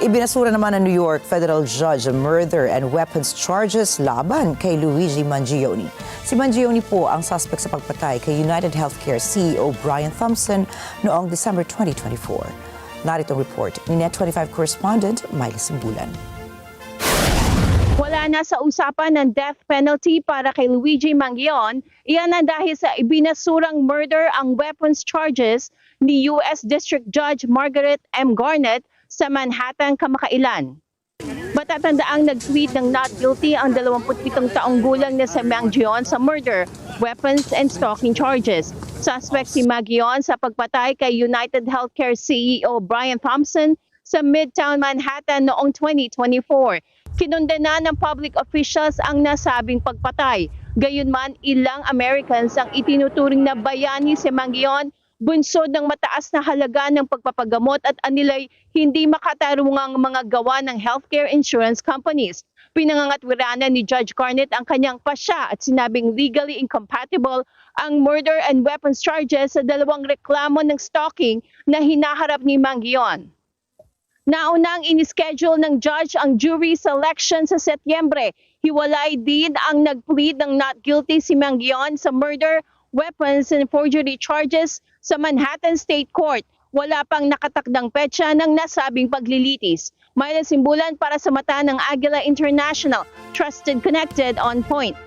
Ibinasura naman ng New York federal judge ang murder and weapons charges laban kay Luigi Mangione. Si Mangione po ang suspect sa pagpatay kay United Healthcare CEO Brian Thompson noong December 2024. Narito ang report ni Net25 correspondent Miley Simbulan. Wala na sa usapan ng death penalty para kay Luigi Mangione. Iyan na dahil sa ibinasurang murder ang weapons charges ni U.S. District Judge Margaret M. Garnett sa Manhattan kamakailan. Matatandaang nag-tweet ng not guilty ang 27 taong gulang na si Mangione sa murder, weapons and stalking charges. Suspect si Mangione sa pagpatay kay United Healthcare CEO Brian Thompson sa Midtown Manhattan noong 2024. Kinundena ng public officials ang nasabing pagpatay. Gayunman, ilang Americans ang itinuturing na bayani si Mangione, bunsod ng mataas na halaga ng pagpapagamot at anilay hindi makatarungang mga gawa ng healthcare insurance companies. Pinangangatwiranan ni Judge Garnett ang kanyang pasya at sinabing legally incompatible ang murder and weapons charges sa dalawang reklamo ng stalking na hinaharap ni Mangione. Naunang inischedule ng judge ang jury selection sa Setyembre. Hiwalay din ang nag-plead ng not guilty si Mangione sa murder, weapons and forgery charges sa Manhattan State Court. Wala pang nakatakdang petsa ng nasabing paglilitis. Miley Simbulan para sa mata ng Aguila International. Trusted, connected, on point.